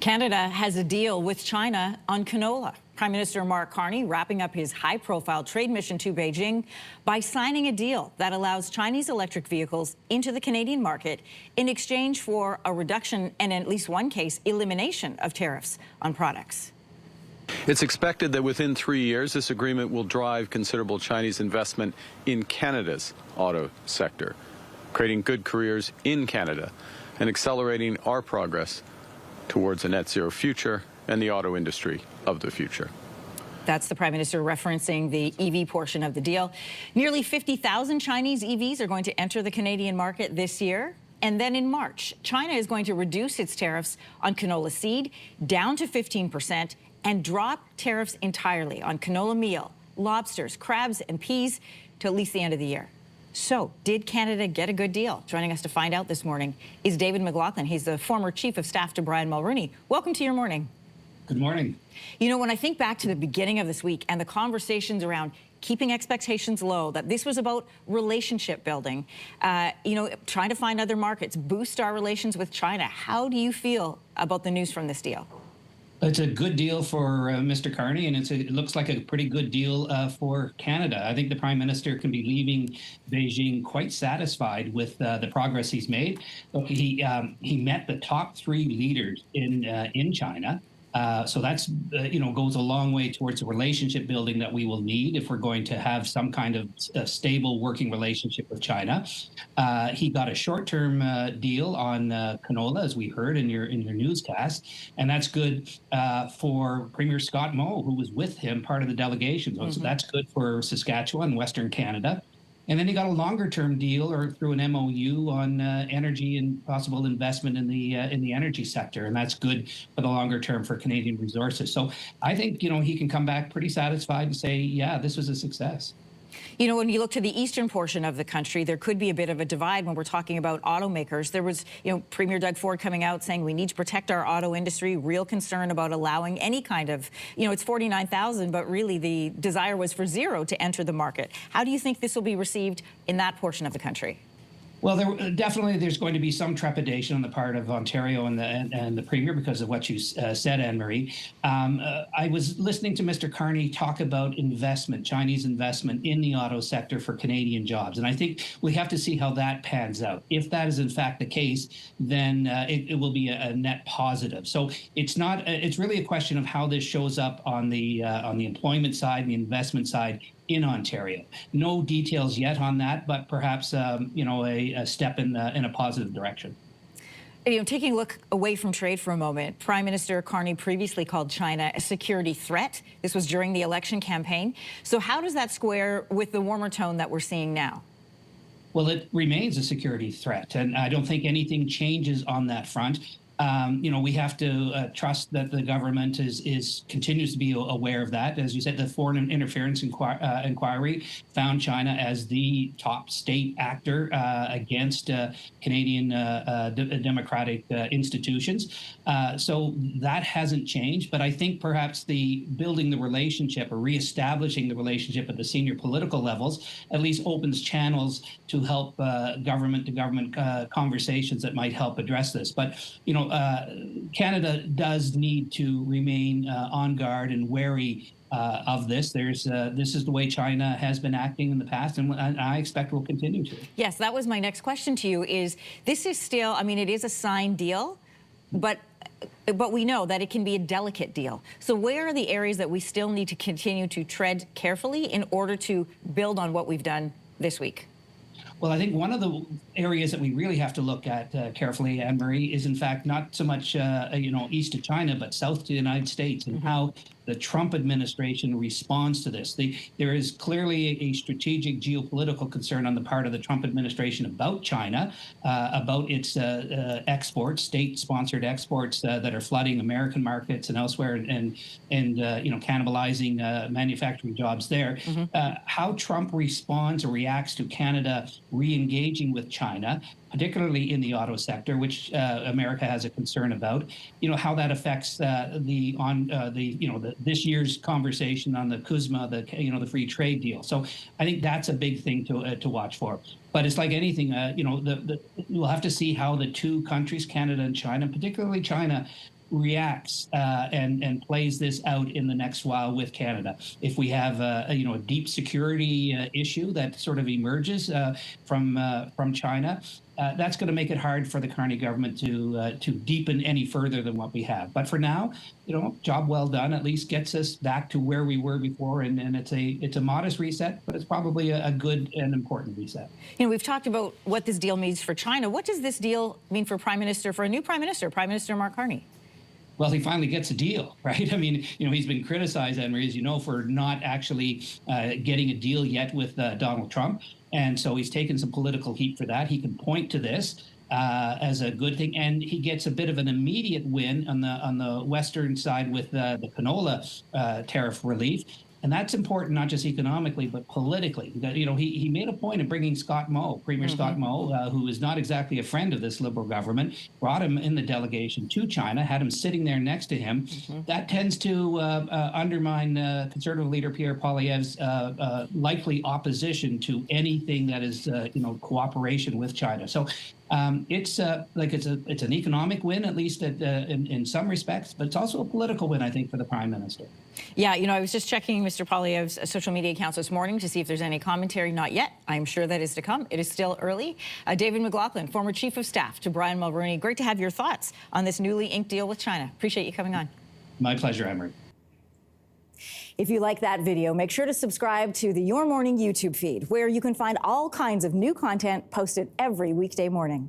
Canada has a deal with China on canola. Prime Minister Mark Carney wrapping up his high-profile trade mission to Beijing by signing a deal that allows Chinese electric vehicles into the Canadian market in exchange for a reduction and, in at least one case, elimination of tariffs on products. It's expected that within 3 years, this agreement will drive considerable Chinese investment in Canada's auto sector, creating good careers in Canada and accelerating our progress towards a net zero future and the auto industry of the future. That's the Prime Minister referencing the EV portion of the deal. Nearly 50,000 Chinese EVs are going to enter the Canadian market this year. And then in March, China is going to reduce its tariffs on canola seed down to 15% and drop tariffs entirely on canola meal, lobsters, crabs, and peas to at least the end of the year. So, did Canada get a good deal? Joining us to find out this morning is David McLaughlin. He's the former Chief of Staff to Brian Mulroney. Welcome to your morning. Good morning. You know, when I think back to the beginning of this week and the conversations around keeping expectations low, that this was about relationship building, trying to find other markets, boost our relations with China. How do you feel about the news from this deal? It's a good deal for Mr. Carney, and it looks like a pretty good deal for Canada. I think the Prime Minister can be leaving Beijing quite satisfied with the progress he's made. Look, he met the top 3 leaders in China. So that's, goes a long way towards the relationship building that we will need if we're going to have some kind of stable working relationship with China. He got a short-term deal on canola, as we heard in your newscast, and that's good for Premier Scott Moe, who was with him, part of the delegation. So that's good for Saskatchewan, Western Canada. And then he got a longer-term deal, or through an MOU, on energy and possible investment in the energy sector, and that's good for the longer term for Canadian resources. So I think he can come back pretty satisfied and say, yeah, this was a success. You know, when you look to the eastern portion of the country, there could be a bit of a divide when we're talking about automakers. There was, Premier Doug Ford coming out saying we need to protect our auto industry, real concern about allowing any kind of, it's 49,000, but really the desire was for 0 to enter the market. How do you think this will be received in that portion of the country? Well, there's going to be some trepidation on the part of Ontario and the Premier because of what you said, Anne-Marie. I was listening to Mr. Carney talk about investment, Chinese investment in the auto sector for Canadian jobs. And I think we have to see how that pans out. If that is in fact the case, then it will be a net positive. So it's really a question of how this shows up on the employment side and the investment side in Ontario. No details yet on that, but perhaps a step in a positive direction. Taking a look away from trade for a moment, Prime Minister Carney previously called China a security threat. This was during the election campaign. So how does that square with the warmer tone that we're seeing now? Well, it remains a security threat, and I don't think anything changes on that front. We have to trust that the government continues to be aware of that. As you said, the foreign interference inquiry found China as the top state actor against Canadian democratic institutions. So that hasn't changed. But I think perhaps building the relationship or reestablishing the relationship at the senior political levels at least opens channels to help government-to-government conversations that might help address this. But Canada does need to remain on guard and wary of this. This is the way China has been acting in the past, and I expect will continue to. Yes, that was my next question to you. This is still, it is a signed deal, but we know that it can be a delicate deal. So where are the areas that we still need to continue to tread carefully in order to build on what we've done this week? Well, I think one of the areas that we really have to look at carefully, Anne-Marie, is in fact not so much east of China, but south to the United States, and how the Trump administration responds to this. There is clearly a strategic geopolitical concern on the part of the Trump administration about China, about its exports, state-sponsored exports that are flooding American markets and elsewhere, and cannibalizing manufacturing jobs there. How Trump responds or reacts to Canada re-engaging with China, particularly in the auto sector, which America has a concern about. How that affects this year's conversation on the CUSMA, the free trade deal. So I think that's a big thing to watch for. But it's like anything, we'll have to see how the two countries, Canada and China, particularly China, reacts and plays this out in the next while with Canada. If we have a deep security issue that sort of emerges from China, that's going to make it hard for the Carney government to deepen any further than what we have. But for now, job well done. At least gets us back to where we were before, and it's a modest reset, but it's probably a good and important reset. We've talked about what this deal means for China. What does this deal mean for a new Prime Minister Mark Carney? Well, he finally gets a deal, right? I mean, he's been criticized, Anne-Marie, as you know, for not actually getting a deal yet with Donald Trump. And so he's taken some political heat for that. He can point to this as a good thing. And he gets a bit of an immediate win on the western side with the canola tariff relief. And that's important, not just economically, but politically. He made a point of bringing Scott Moe, Premier Scott Moe, who is not exactly a friend of this Liberal government, brought him in the delegation to China, had him sitting there next to him. That tends to undermine Conservative leader Pierre Poilievre's likely opposition to anything that is, cooperation with China. So it's an economic win, at least in some respects, but it's also a political win, I think, for the Prime Minister. Yeah, I was just checking Mr. Poilievre's social media accounts this morning to see if there's any commentary. Not yet. I'm sure that is to come. It is still early. David McLaughlin, former Chief of Staff to Brian Mulroney. Great to have your thoughts on this newly inked deal with China. Appreciate you coming on. My pleasure, Anne-Marie. If you like that video, make sure to subscribe to the Your Morning YouTube feed, where you can find all kinds of new content posted every weekday morning.